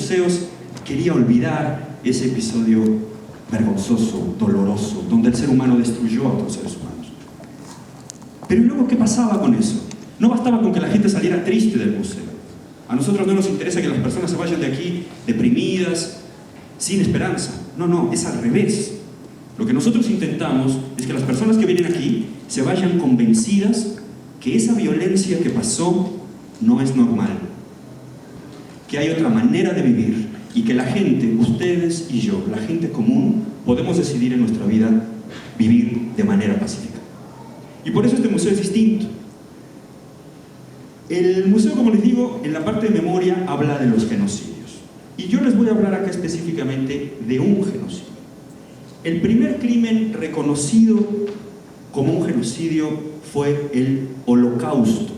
museos quería olvidar ese episodio vergonzoso, doloroso, donde el ser humano destruyó a otros seres humanos. Pero ¿y luego qué pasaba con eso? No bastaba con que la gente saliera triste del museo. A nosotros no nos interesa que las personas se vayan de aquí deprimidas, sin esperanza. No, es al revés. Lo que nosotros intentamos es que las personas que vienen aquí se vayan convencidas que esa violencia que pasó no es normal, que hay otra manera de vivir y que la gente, ustedes y yo, la gente común, podemos decidir en nuestra vida vivir de manera pacífica. Y por eso este museo es distinto. El museo, como les digo, en la parte de memoria habla de los genocidios. Y yo les voy a hablar acá específicamente de un genocidio. El primer crimen reconocido como un genocidio fue el Holocausto.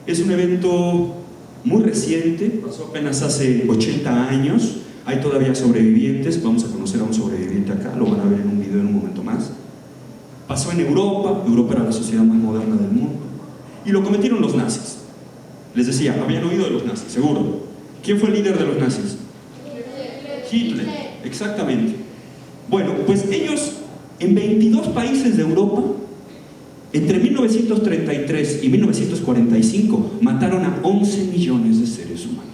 Es un evento muy reciente, pasó apenas hace 80 años. Hay todavía sobrevivientes, vamos a conocer a un sobreviviente acá, lo van a ver en un video en un momento más. Pasó en Europa, Europa era la sociedad más moderna del mundo. Y lo cometieron los nazis. Les decía, habían oído de los nazis, seguro. ¿Quién fue el líder de los nazis? Hitler, exactamente. Bueno, pues ellos en 22 países de Europa, entre 1933 y 1945, mataron a 11 millones de seres humanos.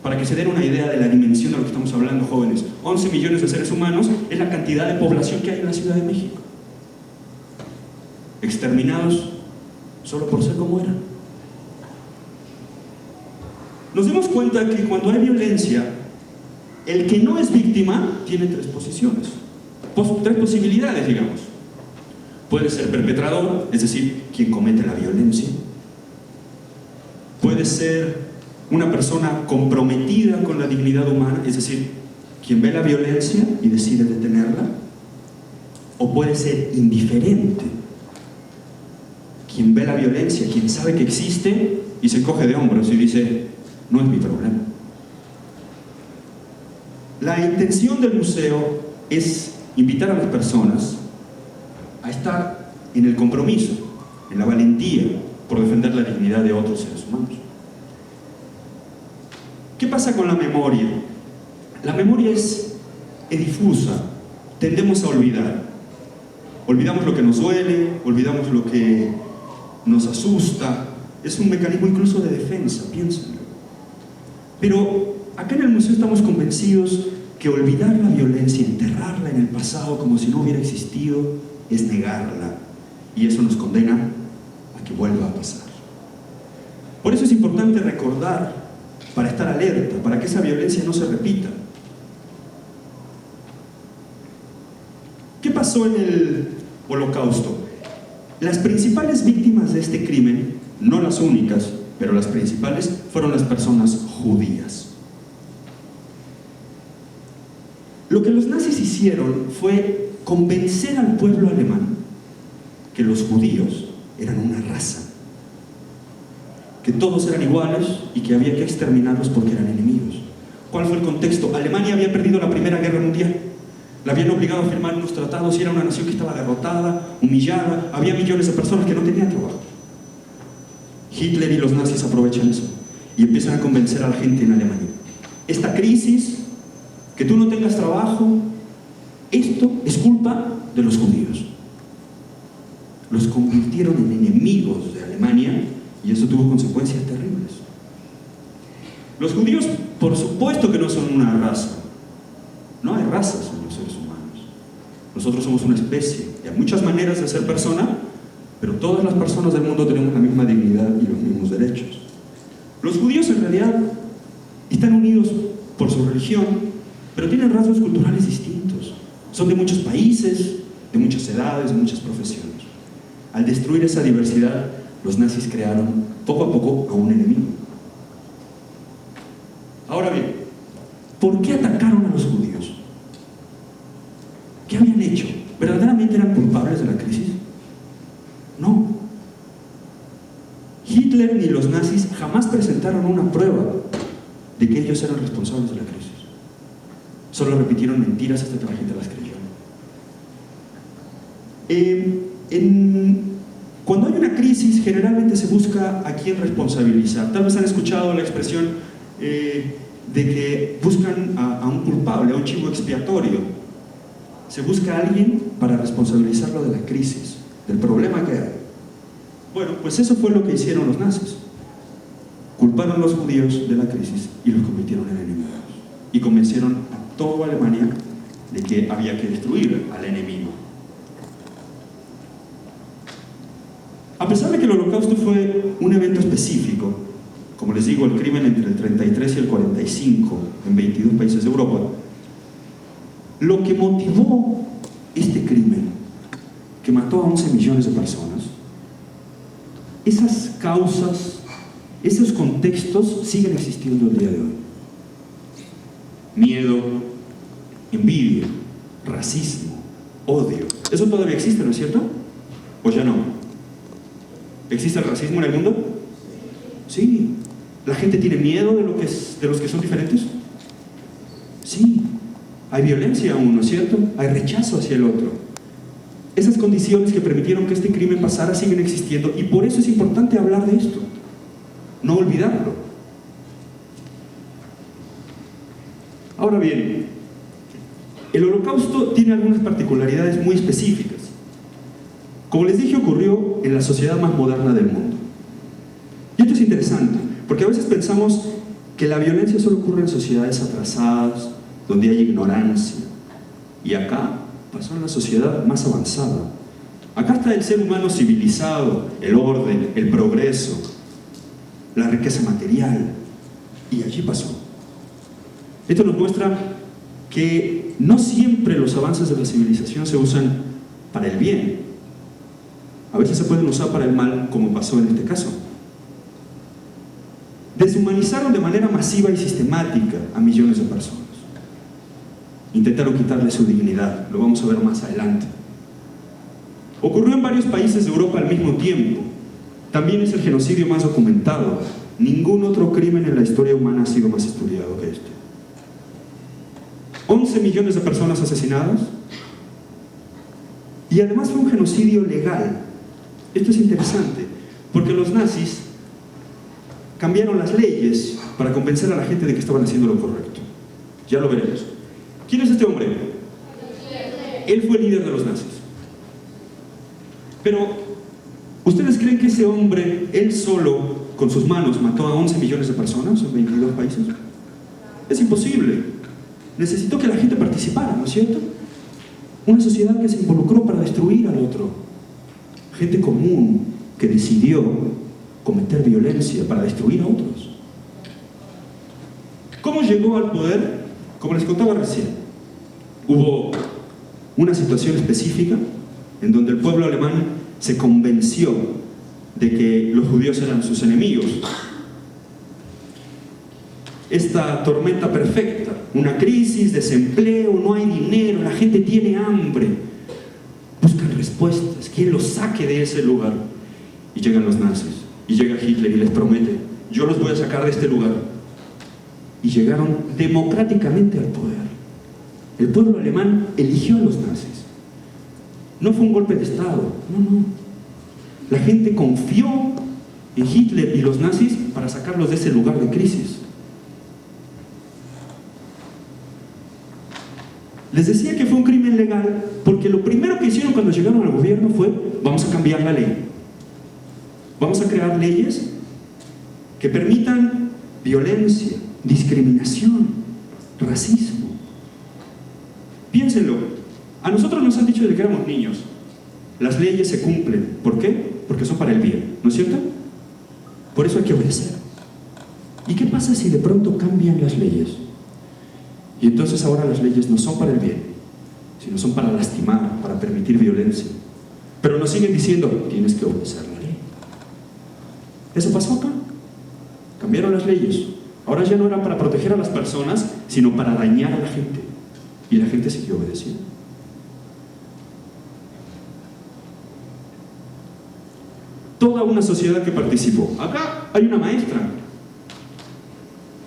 Para que se den una idea de la dimensión de lo que estamos hablando, jóvenes, 11 millones de seres humanos es la cantidad de población que hay en la Ciudad de México. Exterminados solo por ser como eran. Nos damos cuenta que cuando hay violencia, el que no es víctima tiene tres posiciones, tres posibilidades, digamos. Puede ser perpetrador, es decir, quien comete la violencia. Puede ser una persona comprometida con la dignidad humana, es decir, quien ve la violencia y decide detenerla. O puede ser indiferente, quien ve la violencia, quien sabe que existe y se coge de hombros y dice, no es mi problema. La intención del museo es invitar a las personas a estar en el compromiso, en la valentía por defender la dignidad de otros seres humanos. ¿Qué pasa con la memoria? La memoria es difusa, tendemos a olvidar. Olvidamos lo que nos duele, olvidamos lo que nos asusta. Es un mecanismo incluso de defensa, piénsenlo. Pero acá en el museo estamos convencidos que olvidar la violencia, enterrarla en el pasado como si no hubiera existido, es negarla. Y eso nos condena a que vuelva a pasar. Por eso es importante recordar, para estar alerta, para que esa violencia no se repita. ¿Qué pasó en el Holocausto? Las principales víctimas de este crimen, no las únicas, pero las principales, fueron las personas judías. Lo que los nazis hicieron fue convencer al pueblo alemán que los judíos eran una raza, que todos eran iguales y que había que exterminarlos porque eran enemigos. ¿Cuál fue el contexto? Alemania había perdido la Primera Guerra Mundial. La habían obligado a firmar unos tratados y era una nación que estaba derrotada, humillada. Había millones de personas que no tenían trabajo. Hitler y los nazis aprovechan eso y empiezan a convencer a la gente en Alemania. Esta crisis, que tú no tengas trabajo, esto es culpa de los judíos. Los convirtieron en enemigos de Alemania y eso tuvo consecuencias terribles. Los judíos, por supuesto que no son una raza. No hay razas en los seres humanos. Nosotros somos una especie y hay muchas maneras de ser persona, pero todas las personas del mundo tenemos la misma dignidad y los mismos derechos. Los judíos en realidad están unidos por su religión, pero tienen rasgos culturales distintos. Son de muchos países, de muchas edades, de muchas profesiones. Al destruir esa diversidad, los nazis crearon poco a poco a un enemigo. Ahora bien, ¿por qué atacaron a los judíos? ¿Qué habían hecho? ¿Verdaderamente eran culpables de la crisis? No. Hitler ni los nazis jamás presentaron una prueba de que ellos eran responsables de la crisis. Solo repitieron mentiras hasta que la gente las creyó. Cuando hay una crisis, generalmente se busca a quién responsabilizar. Tal vez han escuchado la expresión, de que buscan a un culpable, a un chivo expiatorio. Se busca a alguien para responsabilizarlo de la crisis, del problema que hay. Bueno, pues eso fue lo que hicieron los nazis. Culparon a los judíos de la crisis y los convirtieron en enemigos. Y convencieron a toda Alemania de que había que destruir al enemigo. A pesar de que el Holocausto fue un evento específico, como les digo, el crimen entre el 33 y el 45 en 22 países de Europa, lo que motivó este crimen, que mató a 11 millones de personas, esas causas, esos contextos siguen existiendo el día de hoy. Miedo, envidia, racismo, odio. Eso todavía existe, ¿no es cierto? ¿O ya no? ¿Existe el racismo en el mundo? Sí. ¿La gente tiene miedo de los que son diferentes? Sí. Hay violencia aún, ¿no es cierto? Hay rechazo hacia el otro. Esas condiciones que permitieron que este crimen pasara siguen existiendo y por eso es importante hablar de esto. No olvidarlo. Ahora bien, el Holocausto tiene algunas particularidades muy específicas. Como les dije, ocurrió en la sociedad más moderna del mundo. Y esto es interesante, porque a veces pensamos que la violencia solo ocurre en sociedades atrasadas, donde hay ignorancia. Y acá pasó en la sociedad más avanzada. Acá está el ser humano civilizado, el orden, el progreso, la riqueza material. Y allí pasó. Esto nos muestra que no siempre los avances de la civilización se usan para el bien. A veces se pueden usar para el mal, como pasó en este caso. Deshumanizaron de manera masiva y sistemática a millones de personas. Intentaron quitarle su dignidad, lo vamos a ver más adelante. Ocurrió en varios países de Europa al mismo tiempo. También es el genocidio más documentado. Ningún otro crimen en la historia humana ha sido más estudiado que este. 11 millones de personas asesinadas. Y además fue un genocidio legal. Esto es interesante, porque los nazis cambiaron las leyes para convencer a la gente de que estaban haciendo lo correcto. Ya lo veremos. ¿Quién es este hombre? Él fue el líder de los nazis. Pero, ¿ustedes creen que ese hombre, él solo, con sus manos, mató a 11 millones de personas en 22 países? Es imposible. Necesitó que la gente participara, ¿no es cierto? Una sociedad que se involucró para destruir al otro. Gente común que decidió cometer violencia para destruir a otros. ¿Cómo llegó al poder? Como les contaba recién, hubo una situación específica en donde el pueblo alemán se convenció de que los judíos eran sus enemigos. Esta tormenta perfecta, una crisis, desempleo, no hay dinero, la gente tiene hambre. Buscan respuestas, ¿quién los saque de ese lugar? Y llegan los nazis, y llega Hitler y les promete, yo los voy a sacar de este lugar. Y llegaron democráticamente al poder. El pueblo alemán eligió a los nazis. No fue un golpe de Estado, no. La gente confió en Hitler y los nazis para sacarlos de ese lugar de crisis. Les decía que fue un crimen legal porque lo primero que hicieron cuando llegaron al gobierno fue, vamos a cambiar la ley. Vamos a crear leyes que permitan violencia, discriminación, racismo. Piénsenlo, a nosotros nos han dicho desde que éramos niños, las leyes se cumplen. ¿Por qué? Porque son para el bien, ¿no es cierto? Por eso hay que obedecer. ¿Y qué pasa si de pronto cambian las leyes? Y entonces ahora las leyes no son para el bien, sino son para lastimar, para permitir violencia. Pero nos siguen diciendo, tienes que obedecer la ley. ¿Eso pasó acá? Cambiaron las leyes. Ahora ya no eran para proteger a las personas, sino para dañar a la gente. Y la gente siguió obedeciendo. Toda una sociedad que participó. Acá hay una maestra.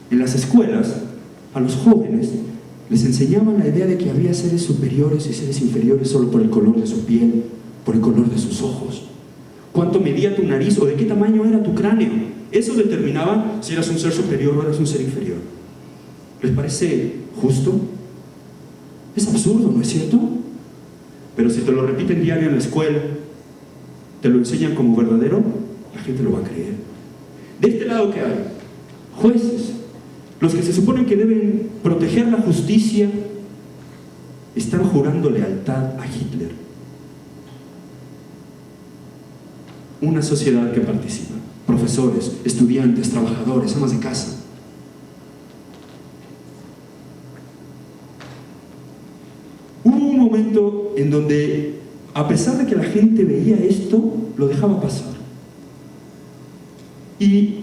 En las escuelas, a los jóvenes les enseñaban la idea de que había seres superiores y seres inferiores solo por el color de su piel, por el color de sus ojos. ¿Cuánto medía tu nariz o de qué tamaño era tu cráneo? Eso determinaba si eras un ser superior o eras un ser inferior. ¿Les parece justo? Es absurdo, ¿no es cierto? Pero si te lo repiten diario en la escuela, te lo enseñan como verdadero, la gente lo va a creer. De este lado, ¿qué hay? Jueces, los que se suponen que deben proteger la justicia, están jurando lealtad a Hitler. Una sociedad que participa, profesores, estudiantes, trabajadores, amas de casa. Hubo un momento en donde, a pesar de que la gente veía esto, lo dejaba pasar. Y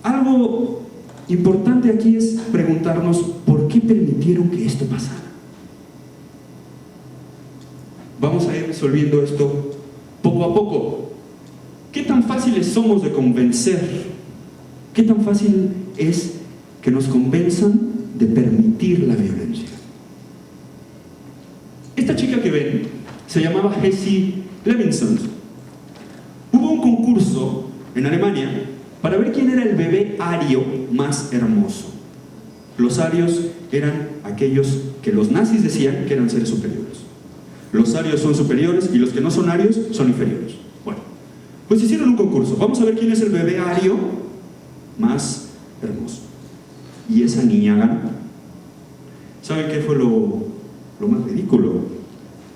algo importante aquí es preguntarnos por qué permitieron que esto pasara. Vamos a ir resolviendo esto poco a poco. ¿Qué tan fáciles somos de convencer? ¿Qué tan fácil es que nos convenzan de permitir la violencia? Esta chica que ven se llamaba Jessie Levinson. Hubo un concurso en Alemania para ver quién era el bebé ario más hermoso. Los arios eran aquellos que los nazis decían que eran seres superiores. Los arios son superiores y los que no son arios son inferiores. Bueno, pues hicieron un concurso. Vamos a ver quién es el bebé ario más hermoso. Y esa niña ganó. ¿Saben qué fue lo más ridículo?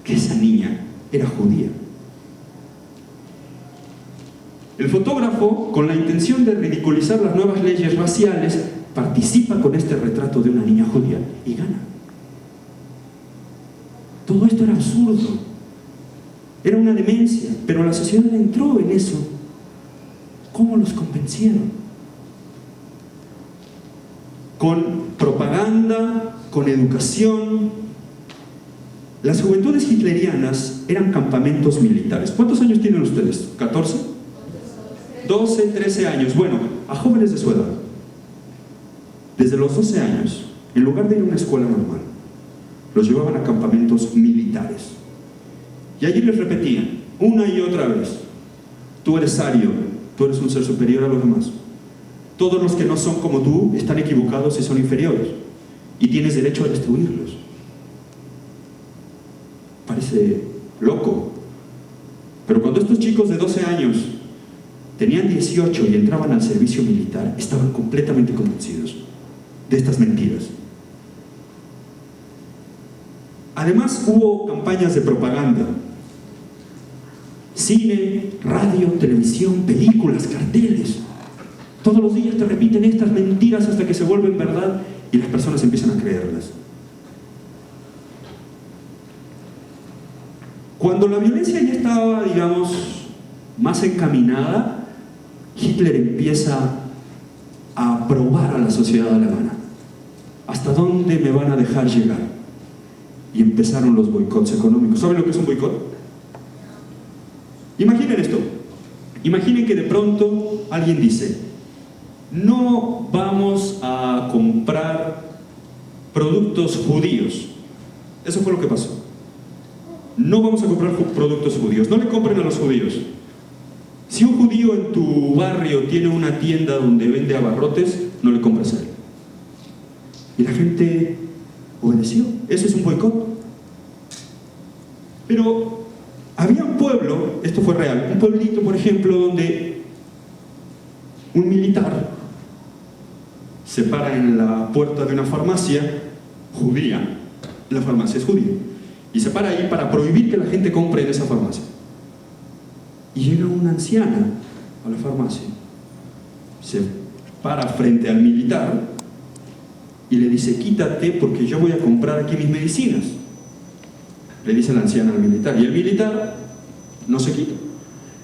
Que esa niña era judía. El fotógrafo, con la intención de ridiculizar las nuevas leyes raciales, participa con este retrato de una niña judía y gana. Todo esto era absurdo, era una demencia, pero la sociedad entró en eso. ¿Cómo los convencieron? Con propaganda, con educación. Las juventudes hitlerianas eran campamentos militares. ¿Cuántos años tienen ustedes? ¿14? 12, 13 años. Bueno, a jóvenes de su edad, desde los 12 años, en lugar de ir a una escuela normal, los llevaban a campamentos militares. Y allí les repetían, una y otra vez, tú eres ario, tú eres un ser superior a los demás. Todos los que no son como tú están equivocados y son inferiores. Y tienes derecho a destruirlos. Parece loco. Pero cuando estos chicos de 12 años tenían 18 y entraban al servicio militar, estaban completamente convencidos de estas mentiras. Además, hubo campañas de propaganda. Cine, radio, televisión, películas, carteles. Todos los días te repiten estas mentiras hasta que se vuelven verdad y las personas empiezan a creerlas. Cuando la violencia ya estaba, digamos, más encaminada, Hitler empieza a probar a la sociedad alemana. ¿Hasta dónde me van a dejar llegar? Y empezaron los boicots económicos. ¿Saben lo que es un boicot? Imaginen esto. Imaginen que de pronto alguien dice: no vamos a comprar productos judíos. Eso fue lo que pasó. No vamos a comprar productos judíos. No le compren a los judíos. Si un judío en tu barrio tiene una tienda donde vende abarrotes, no le compres a él. Y la gente obedeció. Eso es un boicot. Pero había un pueblo, esto fue real, un pueblito, por ejemplo, donde un militar se para en la puerta de una farmacia judía. La farmacia es judía. Y se para ahí para prohibir que la gente compre en esa farmacia. Y llega una anciana a la farmacia, se para frente al militar y le dice: quítate porque yo voy a comprar aquí mis medicinas. Le dice la anciana al militar, y el militar no se quita.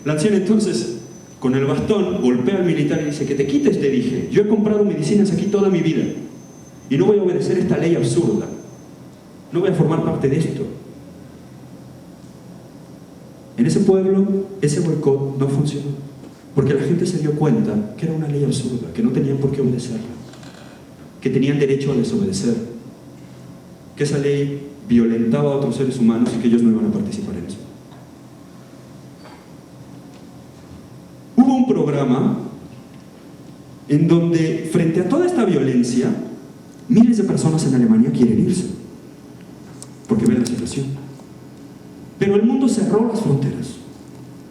La anciana entonces, con el bastón, golpea al militar y dice: que te quites, te dije, yo he comprado medicinas aquí toda mi vida y no voy a obedecer esta ley absurda, no voy a formar parte de esto. En ese pueblo, ese boicot no funcionó, porque la gente se dio cuenta que era una ley absurda, que no tenían por qué obedecerla, que tenían derecho a desobedecer, que esa ley violentaba a otros seres humanos y que ellos no iban a participar en eso. Hubo un programa en donde frente a toda esta violencia, miles de personas en Alemania quieren irse, porque ven la situación. Pero el mundo cerró las fronteras.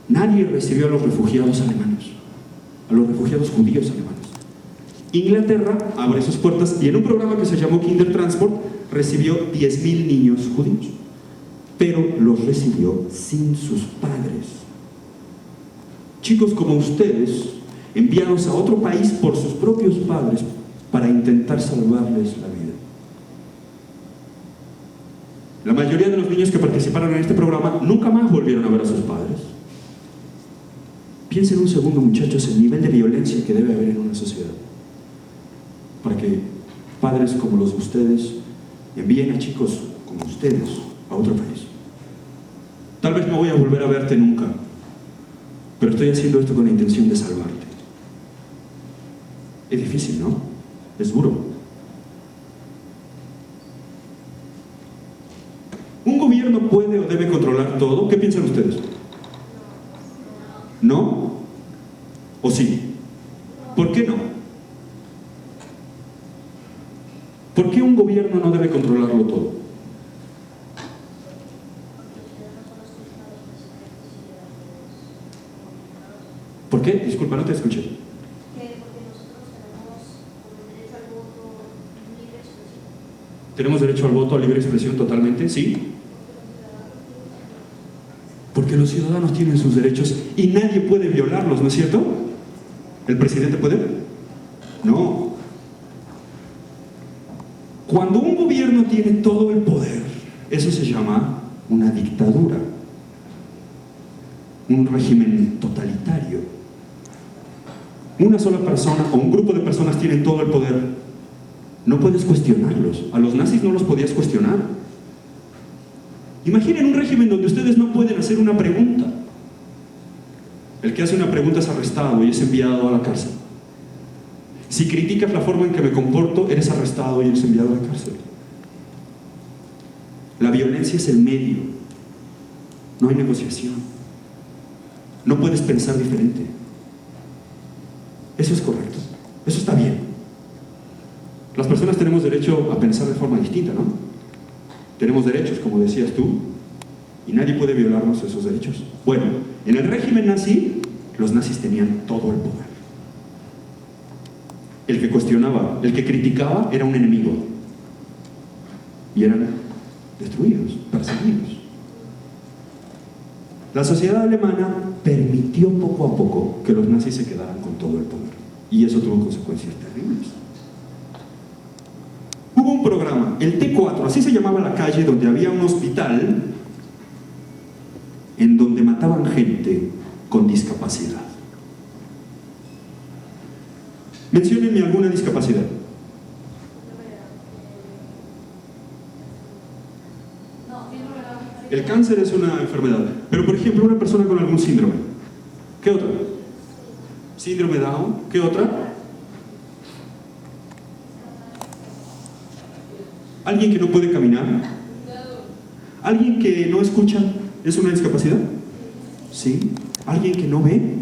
Nadie recibió a los refugiados alemanes, a los refugiados judíos alemanes. Inglaterra abre sus puertas y en un programa que se llamó Kindertransport recibió 10.000 niños judíos, pero los recibió sin sus padres. Chicos como ustedes, enviados a otro país por sus propios padres para intentar salvarles la vida. La mayoría de los niños que participaron en este programa nunca más volvieron a ver a sus padres. Piensen un segundo, muchachos, el nivel de violencia que debe haber en una sociedad para que padres como los de ustedes envíen a chicos como ustedes a otro país. Tal vez no voy a volver a verte nunca, pero estoy haciendo esto con la intención de salvarte. Es difícil, ¿no? Es duro. ¿Un gobierno puede o debe controlar todo? ¿Qué piensan ustedes? ¿No? ¿O sí? ¿Por qué no? ¿Por qué un gobierno no debe controlarlo todo? ¿Por qué? Disculpa, no te escuché. Porque nosotros tenemos derecho al voto, libre expresión. ¿Tenemos derecho al voto, a libre expresión totalmente? ¿Sí? Porque los ciudadanos tienen sus derechos y nadie puede violarlos, ¿no es cierto? ¿El presidente puede? No. Cuando un gobierno tiene todo el poder, eso se llama una dictadura, un régimen totalitario. Una sola persona o un grupo de personas tienen todo el poder. No puedes cuestionarlos. A los nazis no los podías cuestionar. Imaginen un régimen donde ustedes no pueden hacer una pregunta. El que hace una pregunta es arrestado y es enviado a la cárcel. Si criticas la forma en que me comporto, eres arrestado y eres enviado a la cárcel. La violencia es el medio. No hay negociación. No puedes pensar diferente. Eso es correcto. Eso está bien. Las personas tenemos derecho a pensar de forma distinta, ¿no? Tenemos derechos, como decías tú, y nadie puede violarnos esos derechos. Bueno, en el régimen nazi, los nazis tenían todo el poder. El que cuestionaba, el que criticaba, era un enemigo. Y eran destruidos, perseguidos. La sociedad alemana permitió poco a poco que los nazis se quedaran con todo el poder. Y eso tuvo consecuencias terribles. Hubo un programa, el T4, así se llamaba la calle donde había un hospital en donde mataban gente con discapacidad. Menciónenme alguna discapacidad. El cáncer es una enfermedad, pero por ejemplo una persona con algún síndrome. ¿Qué otra? Síndrome Down. ¿Qué otra? ¿Alguien que no puede caminar? ¿Alguien que no escucha? ¿Es una discapacidad? ¿Sí? ¿Alguien que no ve?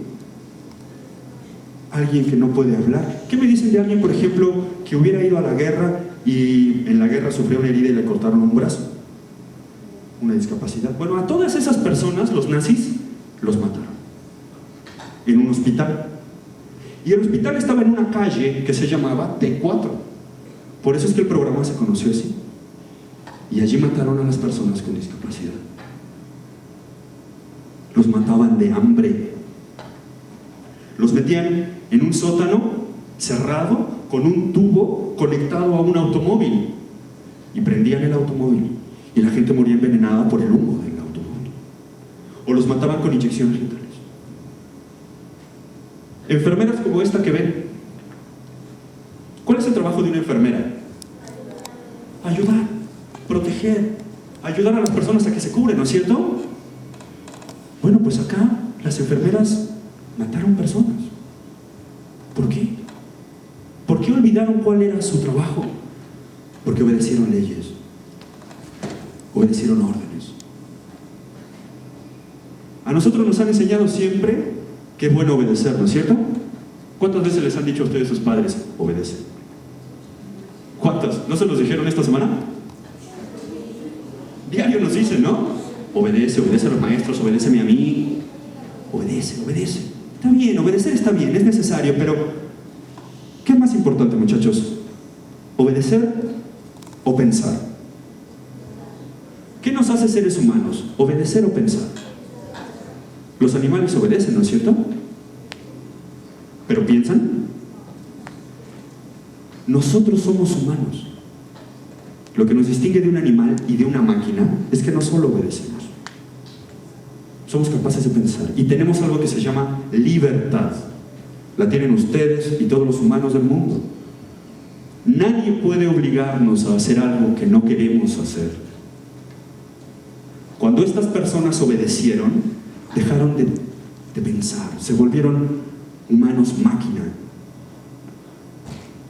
¿Alguien que no puede hablar? ¿Qué me dicen de alguien, por ejemplo, que hubiera ido a la guerra y en la guerra sufrió una herida y le cortaron un brazo? Una discapacidad. Bueno, a todas esas personas los nazis los mataron en un hospital. Y el hospital estaba en una calle que se llamaba T4. Por eso es que el programa se conoció así. Y allí mataron a las personas con discapacidad. Los mataban de hambre. Los metían en un sótano cerrado con un tubo conectado a un automóvil y prendían el automóvil y la gente moría envenenada por el humo del automóvil. O los mataban con inyecciones letales. Enfermeras como esta que ven. ¿Cuál es el trabajo de una enfermera? Ayudar, proteger, ayudar a las personas a que se curen, ¿no es cierto? Bueno, pues acá las enfermeras mataron personas. ¿Por qué? ¿Por qué olvidaron cuál era su trabajo? Porque obedecieron leyes, obedecieron órdenes. A nosotros nos han enseñado siempre que es bueno obedecer, ¿no es cierto? ¿Cuántas veces les han dicho a ustedes sus padres, obedece? ¿Cuántas? ¿No se los dijeron esta semana? Diario nos dicen, ¿no? Obedece, obedece a los maestros, obedéceme a mí. Obedece, obedece. Está bien, obedecer está bien, es necesario, pero ¿qué es más importante, muchachos? ¿Obedecer o pensar? ¿Qué nos hace seres humanos? ¿Obedecer o pensar? Los animales obedecen, ¿no es cierto? ¿Pero piensan? Nosotros somos humanos. Lo que nos distingue de un animal y de una máquina es que no solo obedecemos, somos capaces de pensar y tenemos algo que se llama libertad. La tienen ustedes y todos los humanos del mundo. Nadie puede obligarnos a hacer algo que no queremos hacer. Cuando estas personas obedecieron, dejaron de pensar, se volvieron humanos máquina.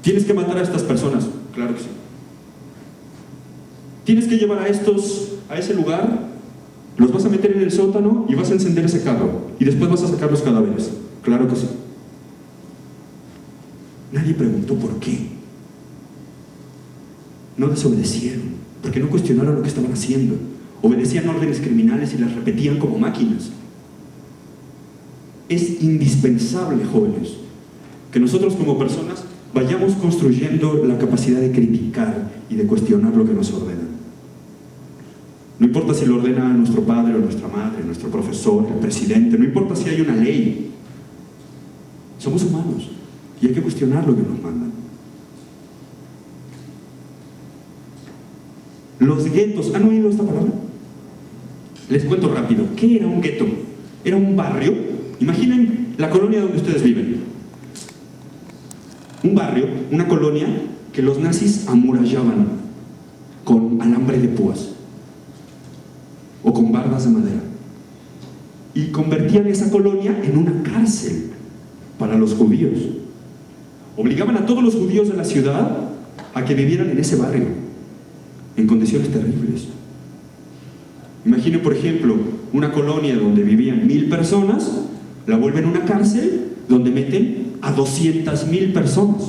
¿Tienes que matar a estas personas? Claro que sí. ¿Tienes que llevar a estos a ese lugar? ¿Los vas a meter en el sótano y vas a encender ese carro? Y después vas a sacar los cadáveres. Claro que sí. Nadie preguntó por qué. No desobedecieron, porque no cuestionaron lo que estaban haciendo. Obedecían órdenes criminales y las repetían como máquinas. Es indispensable, jóvenes, que nosotros como personas vayamos construyendo la capacidad de criticar y de cuestionar lo que nos ordenan. No importa si lo ordena nuestro padre o nuestra madre, nuestro profesor, el presidente, no importa si hay una ley. Somos humanos y hay que cuestionar lo que nos mandan. Los guetos, ¿han oído esta palabra? Les cuento rápido. ¿Qué era un gueto? Era un barrio. Imaginen la colonia donde ustedes viven. Un barrio, una colonia que los nazis amurallaban con alambre de púas o con bardas de madera y convertían esa colonia en una cárcel para los judíos. Obligaban a todos los judíos de la ciudad a que vivieran en ese barrio en condiciones terribles. Imaginen, por ejemplo, una colonia donde vivían 1000 personas, la vuelven una cárcel donde meten a 200,000 personas.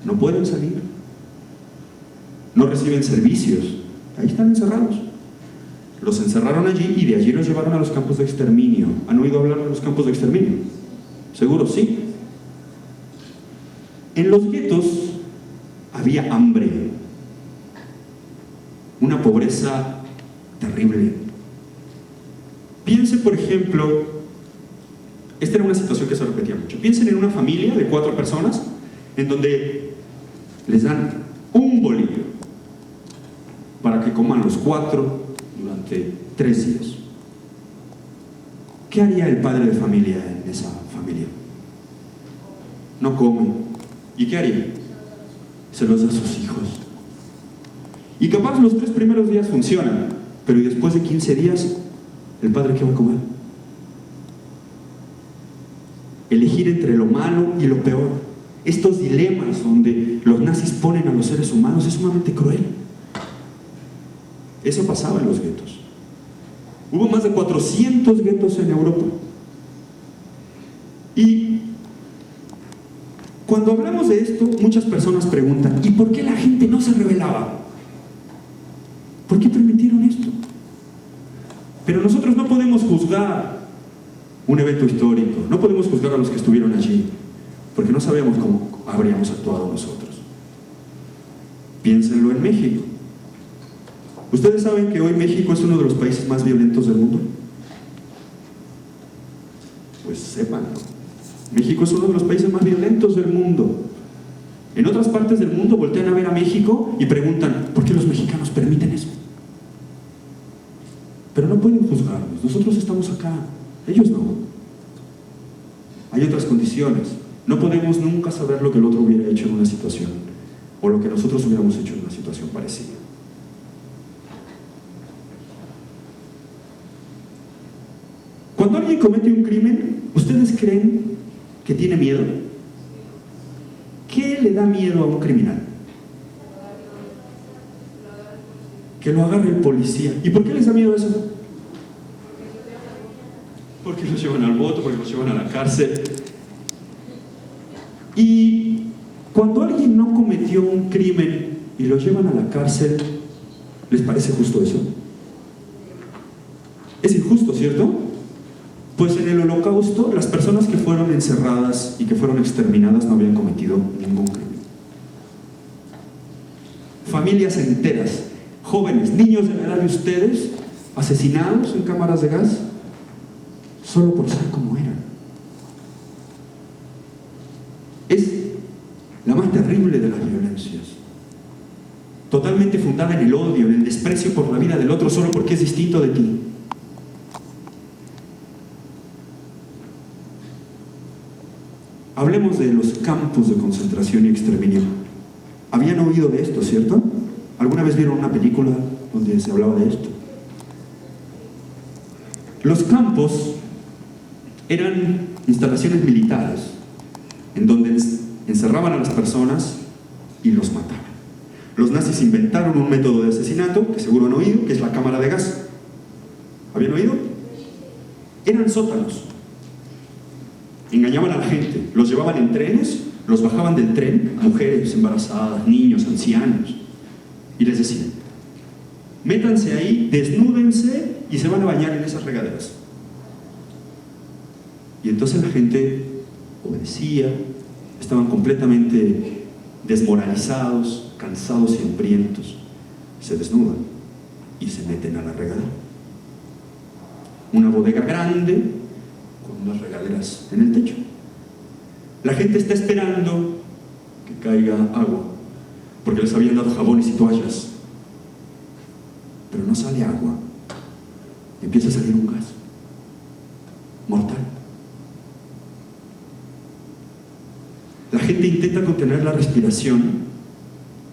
No pueden salir. No reciben servicios. Ahí están encerrados. Los encerraron allí y de allí los llevaron a los campos de exterminio. ¿Han oído hablar de los campos de exterminio? Seguro, sí. En los guetos había hambre, una pobreza terrible. Piensen, por ejemplo, esta era una situación que se repetía mucho. Piensen en una familia de 4 personas en donde les dan un bolillo para que coman los 4 durante 3 días. ¿Qué haría el padre de familia en esa familia? No come. ¿Y qué haría? Se los da a sus hijos. Y capaz los 3 primeros días funcionan, pero ¿y después de 15 días, el padre qué va a comer? Elegir entre lo malo y lo peor. Estos dilemas donde los nazis ponen a los seres humanos es sumamente cruel. Eso pasaba en los guetos. Hubo más de 400 guetos en Europa. Y cuando hablamos de esto, muchas personas preguntan, ¿y por qué la gente no se rebelaba? ¿Por qué permitieron esto? Pero nosotros no podemos juzgar un evento histórico, no podemos juzgar a los que estuvieron allí, porque no sabemos cómo habríamos actuado nosotros. Piénsenlo en México. ¿Ustedes saben que hoy México es uno de los países más violentos del mundo? Pues sépanlo. México es uno de los países más violentos del mundo. En otras partes del mundo voltean a ver a México y preguntan, ¿por qué los mexicanos permiten eso? Pero no pueden juzgarnos, nosotros estamos acá, ellos no. Hay otras condiciones. No podemos nunca saber lo que el otro hubiera hecho en una situación o lo que nosotros hubiéramos hecho en una situación parecida. Cuando alguien comete un crimen, ¿ustedes creen que tiene miedo? ¿Qué le da miedo a un criminal? Que lo agarre el policía. ¿Y por qué les da miedo eso? Porque los llevan al bote, porque los llevan a la cárcel. Y cuando alguien no cometió un crimen y lo llevan a la cárcel, ¿les parece justo eso? Es injusto, ¿cierto? Pues en el Holocausto, las personas que fueron encerradas y que fueron exterminadas no habían cometido ningún crimen. Familias enteras, jóvenes, niños de la edad de ustedes, asesinados en cámaras de gas, solo por ser como eran. Es la más terrible de las violencias, totalmente fundada en el odio, en el desprecio por la vida del otro solo porque es distinto de ti. Hablemos de los campos de concentración y exterminio. Habían oído de esto, ¿cierto? ¿Alguna vez vieron una película donde se hablaba de esto? Los campos eran instalaciones militares en donde encerraban a las personas y los mataban. Los nazis inventaron un método de asesinato, que seguro han oído, que es la cámara de gas. ¿Habían oído? Eran sótanos. Engañaban a la gente, los llevaban en trenes, los bajaban del tren, mujeres embarazadas, niños, ancianos, y les decían: métanse ahí, desnúdense y se van a bañar en esas regaderas. Y entonces la gente obedecía, estaban completamente desmoralizados, cansados y hambrientos, se desnudan y se meten a la regadera. Una bodega grande con unas regaderas en el techo. La gente está esperando que caiga agua, porque les habían dado jabones y toallas, pero no sale agua. Empieza a salir un gas mortal. La gente intenta contener la respiración,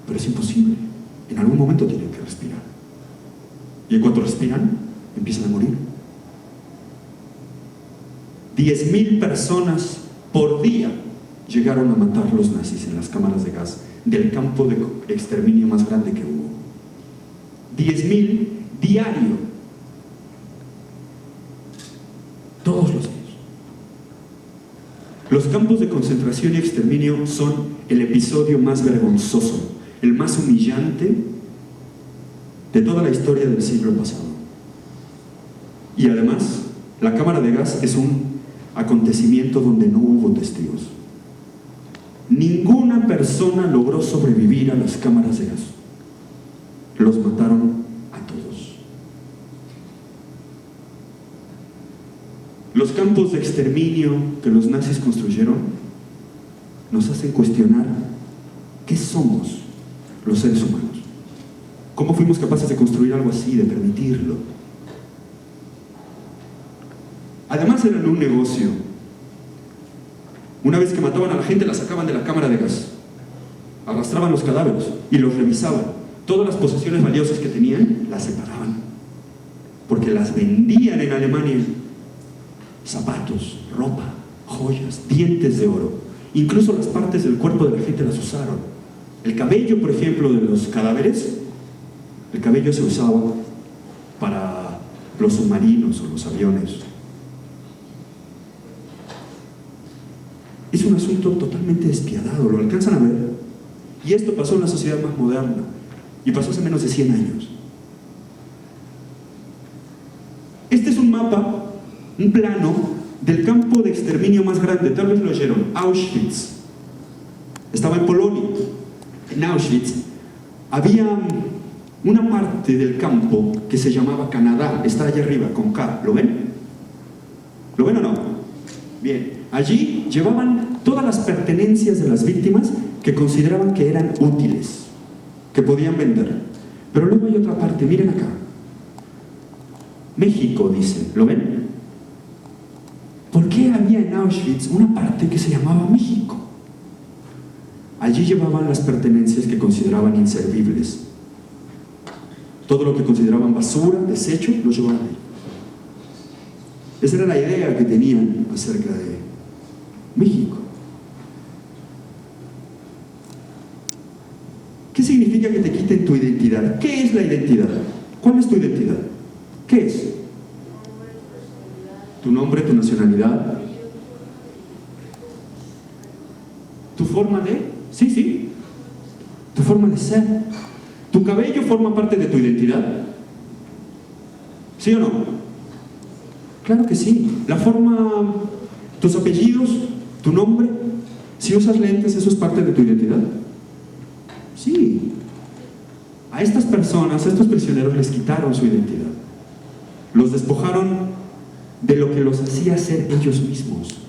pero es imposible. En algún momento tienen que respirar. Y en cuanto respiran, empiezan a morir. 10.000 personas por día llegaron a matar los nazis en las cámaras de gas del campo de exterminio más grande que hubo. 10.000 diario. Todos los días. Los campos de concentración y exterminio son el episodio más vergonzoso, el más humillante de toda la historia del siglo pasado. Y además, la cámara de gas es un acontecimiento donde no hubo testigos. Ninguna persona logró sobrevivir a las cámaras de gas. Los mataron a todos. Los campos de exterminio que los nazis construyeron nos hacen cuestionar qué somos los seres humanos. ¿Cómo fuimos capaces de construir algo así, de permitirlo? Además eran un negocio. Una vez que mataban a la gente, la sacaban de la cámara de gas, arrastraban los cadáveres y los revisaban. Todas las posesiones valiosas que tenían las separaban, porque las vendían en Alemania. Zapatos, ropa, joyas, dientes de oro. Incluso las partes del cuerpo de la gente las usaron. El cabello, por ejemplo, de los cadáveres, el cabello se usaba para los submarinos o los aviones. Es un asunto totalmente despiadado, ¿lo alcanzan a ver? Y esto pasó en la sociedad más moderna, y pasó hace menos de 100 años. Este es un mapa, un plano del campo de exterminio más grande, tal vez lo oyeron, Auschwitz. Estaba en Polonia. En Auschwitz había una parte del campo que se llamaba Canadá, está allá arriba, con K, ¿lo ven? ¿Lo ven o no? Bien. Allí llevaban todas las pertenencias de las víctimas que consideraban que eran útiles, que podían vender. Pero luego hay otra parte, miren acá. México, dice, ¿lo ven? ¿Por qué había en Auschwitz una parte que se llamaba México? Allí llevaban las pertenencias que consideraban inservibles. Todo lo que consideraban basura, desecho, lo llevaban ahí. Esa era la idea que tenían acerca de México. ¿Qué significa que te quiten tu identidad? ¿Qué es la identidad? ¿Cuál es tu identidad? ¿Qué es? Tu nombre, tu nacionalidad, forma de... Sí, tu forma de ser. ¿Tu cabello forma parte de tu identidad? ¿Sí o no? Claro que sí. La forma... tus apellidos, tu nombre. Si usas lentes, ¿eso es parte de tu identidad? Sí. A estas personas, a estos prisioneros les quitaron su identidad. Los despojaron de lo que los hacía ser ellos mismos.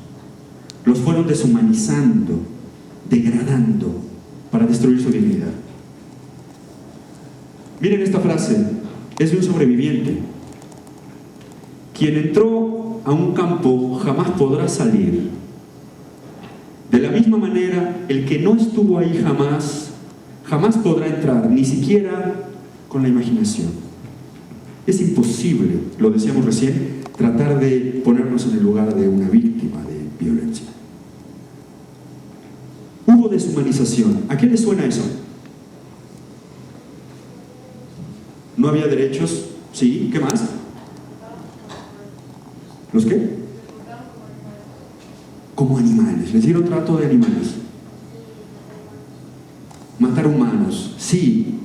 Los fueron deshumanizando, degradando, para destruir su dignidad. Miren esta frase, es de un sobreviviente. Quien entró a un campo jamás podrá salir. De la misma manera, el que no estuvo ahí jamás podrá entrar, ni siquiera con la imaginación. Es imposible, lo decíamos recién, tratar de ponernos en el lugar de una víctima de violencia. Hubo deshumanización. ¿A qué le suena eso? ¿No había derechos? Sí. ¿Qué más? ¿Los qué? Como animales. Les dieron trato de animales. Matar humanos. Sí.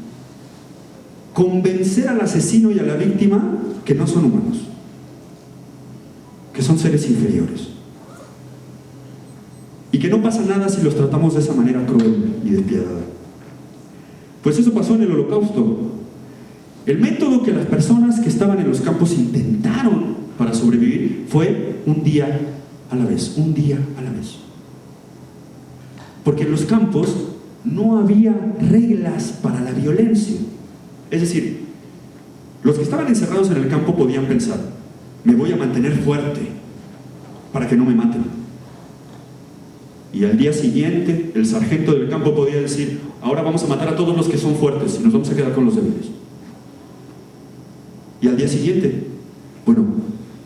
Convencer al asesino y a la víctima que no son humanos, que son seres inferiores, y que no pasa nada si los tratamos de esa manera cruel y despiadada. Pues eso pasó en el Holocausto. El método que las personas que estaban en los campos intentaron para sobrevivir fue un día a la vez, un día a la vez. Porque en los campos no había reglas para la violencia. Es decir, los que estaban encerrados en el campo podían pensar: me voy a mantener fuerte para que no me maten. Y al día siguiente, el sargento del campo podía decir: ahora vamos a matar a todos los que son fuertes y nos vamos a quedar con los débiles. Y al día siguiente, bueno,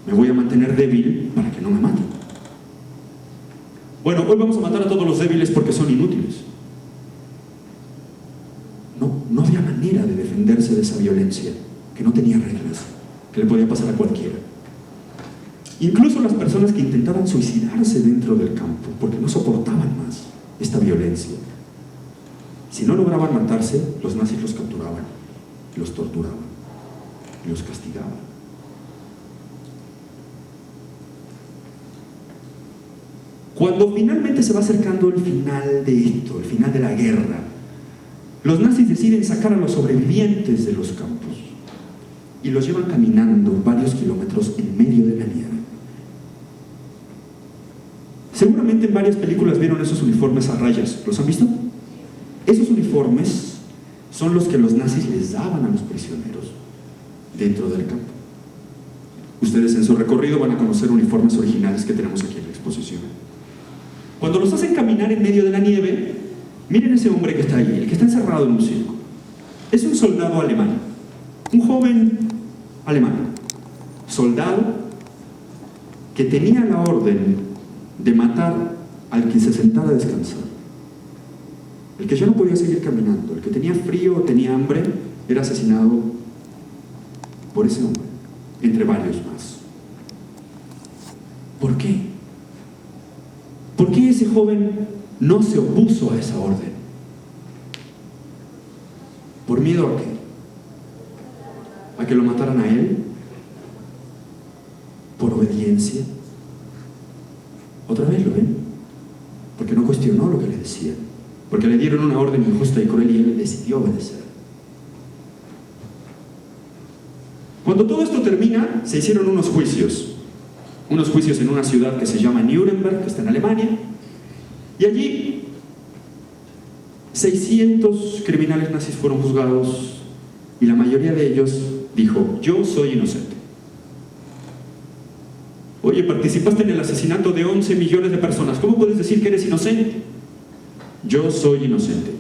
me voy a mantener débil para que no me maten. Bueno, hoy vamos a matar a todos los débiles porque son inútiles. No había manera de defenderse de esa violencia, que no tenía reglas, que le podía pasar a cualquiera. Incluso las personas que intentaban suicidarse dentro del campo, porque no soportaban más esta violencia, si no lograban matarse, los nazis los capturaban, los torturaban, los castigaban. Cuando finalmente se va acercando el final de esto, el final de la guerra, los nazis deciden sacar a los sobrevivientes de los campos y los llevan caminando varios kilómetros en medio de la nieve. Seguramente en varias películas vieron esos uniformes a rayas. ¿Los han visto? Esos uniformes son los que los nazis les daban a los prisioneros dentro del campo. Ustedes en su recorrido van a conocer uniformes originales que tenemos aquí en la exposición. Cuando los hacen caminar en medio de la nieve, miren ese hombre que está ahí, el que está encerrado en un circo. Es un soldado alemán, un joven alemán, soldado que tenía la orden de matar al que se sentara a descansar. El que ya no podía seguir caminando, el que tenía frío o tenía hambre, era asesinado por ese hombre, entre varios más. ¿Por qué? ¿Por qué ese joven no se opuso a esa orden? ¿Por miedo a qué? ¿A que lo mataran a él? ¿Por obediencia? ¿Otra vez lo ven? Porque no cuestionó lo que le decían, porque le dieron una orden injusta y cruel y él decidió obedecer. Cuando todo esto termina, se hicieron unos juicios en una ciudad que se llama Nuremberg, que está en Alemania, y allí 600 criminales nazis fueron juzgados y la mayoría de ellos dijo: yo soy inocente. Oye, participaste en el asesinato de 11 millones de personas, ¿cómo puedes decir que eres inocente? Yo soy inocente.